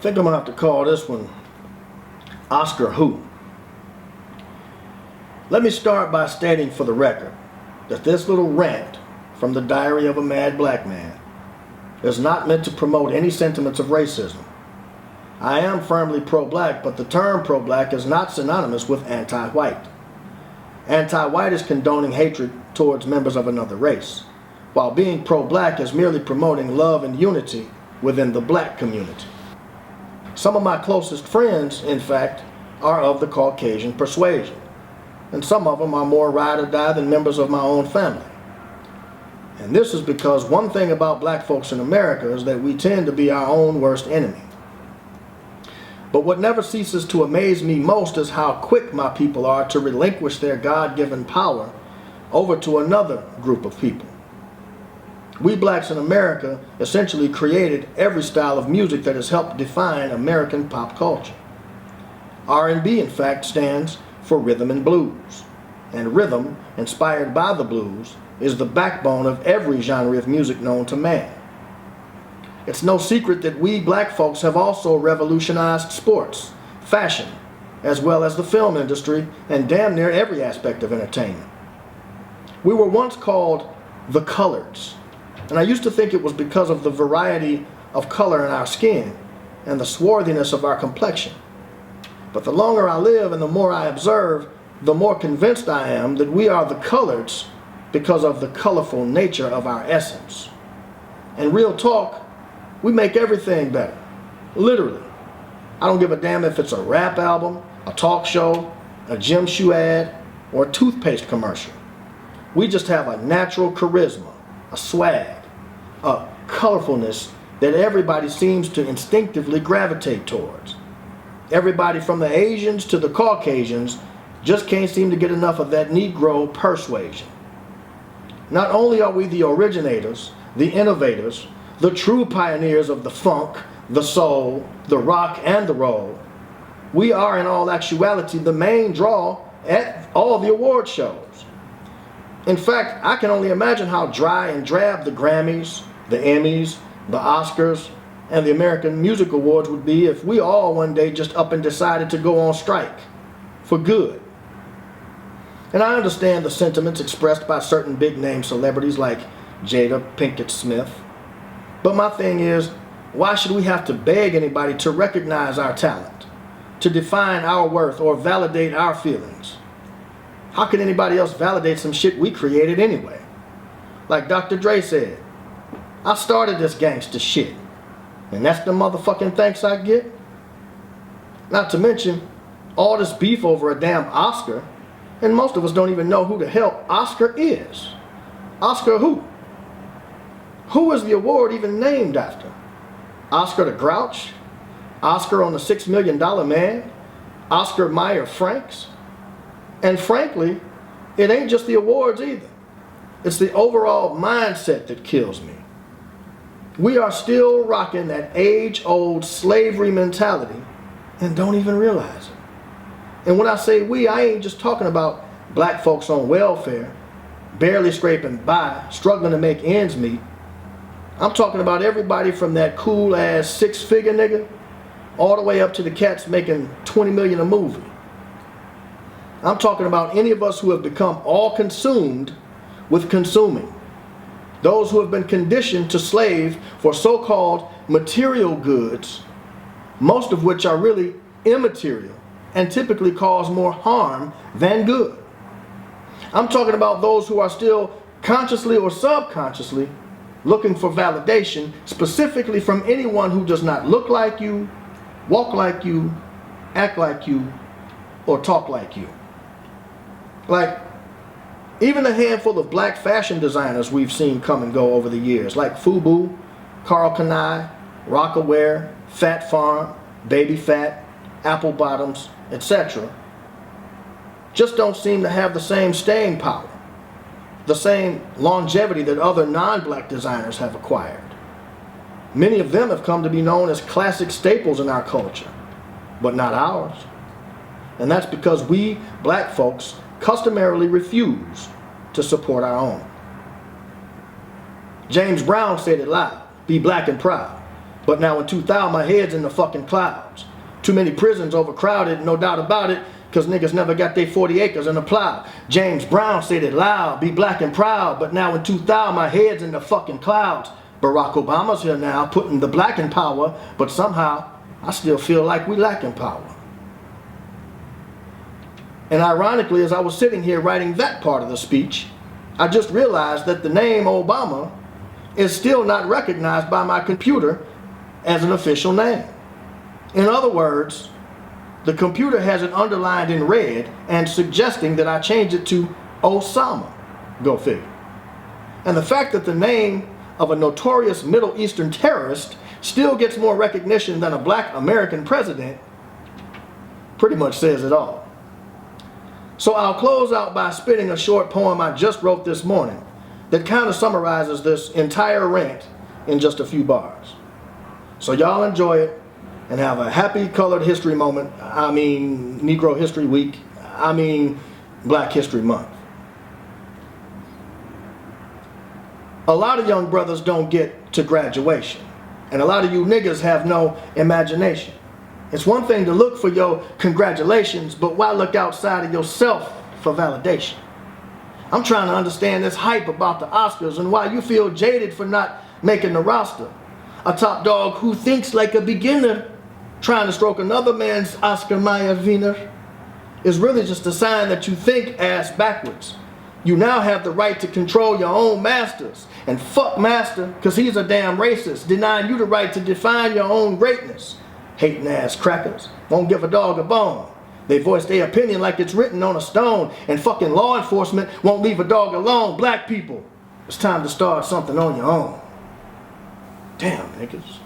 think I'm gonna have to call this one Oscar Who. Let me start by stating for the record that this little rant from the Diary of a Mad Black Man is not meant to promote any sentiments of racism. I am firmly pro-black, but the term pro-black is not synonymous with anti-white. Anti-white is condoning hatred towards members of another race, while being pro-black is merely promoting love and unity within the black community. Some of my closest friends, in fact, are of the Caucasian persuasion, and some of them are more ride or die than members of my own family. And this is because one thing about black folks in America is that we tend to be our own worst enemy. But what never ceases to amaze me most is how quick my people are to relinquish their God-given power over to another group of people. We blacks in America essentially created every style of music that has helped define American pop culture. R&B, in fact, stands for rhythm and blues. And rhythm, inspired by the blues, is the backbone of every genre of music known to man. It's no secret that we black folks have also revolutionized sports, fashion, as well as the film industry and damn near every aspect of entertainment. We were once called the coloreds, and I used to think it was because of the variety of color in our skin and the swarthiness of our complexion. But the longer I live and the more I observe, the more convinced I am that we are the coloreds because of the colorful nature of our essence. And real talk, we make everything better. Literally. I don't give a damn if it's a rap album, a talk show, a gym shoe ad, or a toothpaste commercial. We just have a natural charisma, a swag, a colorfulness that everybody seems to instinctively gravitate towards. Everybody from the Asians to the Caucasians just can't seem to get enough of that Negro persuasion. Not only are we the originators, the innovators, the true pioneers of the funk, the soul, the rock, and the roll, we are in all actuality the main draw at all the award shows. In fact, I can only imagine how dry and drab the Grammys, the Emmys, the Oscars, and the American Music Awards would be if we all one day just up and decided to go on strike for good. And I understand the sentiments expressed by certain big-name celebrities like Jada Pinkett Smith. But my thing is, why should we have to beg anybody to recognize our talent, to define our worth or validate our feelings? How can anybody else validate some shit we created anyway? Like Dr. Dre said, I started this gangsta shit, and that's the motherfucking thanks I get? Not to mention, all this beef over a damn Oscar, and most of us don't even know who the hell Oscar is. Oscar who? Who is the award even named after? Oscar the Grouch? Oscar on the $6 Million Man? Oscar Mayer Franks? And frankly, it ain't just the awards either. It's the overall mindset that kills me. We are still rocking that age-old slavery mentality and don't even realize it. And when I say we, I ain't just talking about black folks on welfare, barely scraping by, struggling to make ends meet. I'm talking about everybody from that cool-ass six-figure nigga all the way up to the cats making $20 million a movie. I'm talking about any of us who have become all consumed with consuming. Those who have been conditioned to slave for so-called material goods, most of which are really immaterial and typically cause more harm than good. I'm talking about those who are still consciously or subconsciously looking for validation specifically from anyone who does not look like you, walk like you, act like you, or talk like you. Like, even a handful of black fashion designers we've seen come and go over the years, like Fubu, Carl Kanai, Rockaware, Fat Farm, Baby Fat, Apple Bottoms, etc., just don't seem to have the same staying power, the same longevity that other non-black designers have acquired. Many of them have come to be known as classic staples in our culture, but not ours. And that's because we black folks customarily refuse to support our own. James Brown said it loud, be black and proud. But now in 2000, my head's in the fucking clouds. Too many prisons overcrowded, no doubt about it, because niggas never got their 40 acres in a plow. James Brown said it loud, be black and proud. But now in 2000, my head's in the fucking clouds. Barack Obama's here now, putting the black in power, but somehow I still feel like we lacking power. And ironically, as I was sitting here writing that part of the speech, I just realized that the name Obama is still not recognized by my computer as an official name. In other words, the computer has it underlined in red and suggesting that I change it to Osama. Go figure. And the fact that the name of a notorious Middle Eastern terrorist still gets more recognition than a black American president pretty much says it all. So I'll close out by spitting a short poem I just wrote this morning that kind of summarizes this entire rant in just a few bars. So y'all enjoy it and have a happy colored history moment. I mean Negro History Week. I mean Black History Month. A lot of young brothers don't get to graduation, and a lot of you niggas have no imagination. It's one thing to look for your congratulations, but why look outside of yourself for validation? I'm trying to understand this hype about the Oscars and why you feel jaded for not making the roster. A top dog who thinks like a beginner, trying to stroke another man's Oscar Mayer Wiener, is really just a sign that you think ass backwards. You now have the right to control your own masters. And fuck master, cause he's a damn racist, denying you the right to define your own greatness. Hating ass crackers won't give a dog a bone. They voice their opinion like it's written on a stone, and fucking law enforcement won't leave a dog alone. Black people, it's time to start something on your own. Damn, niggas.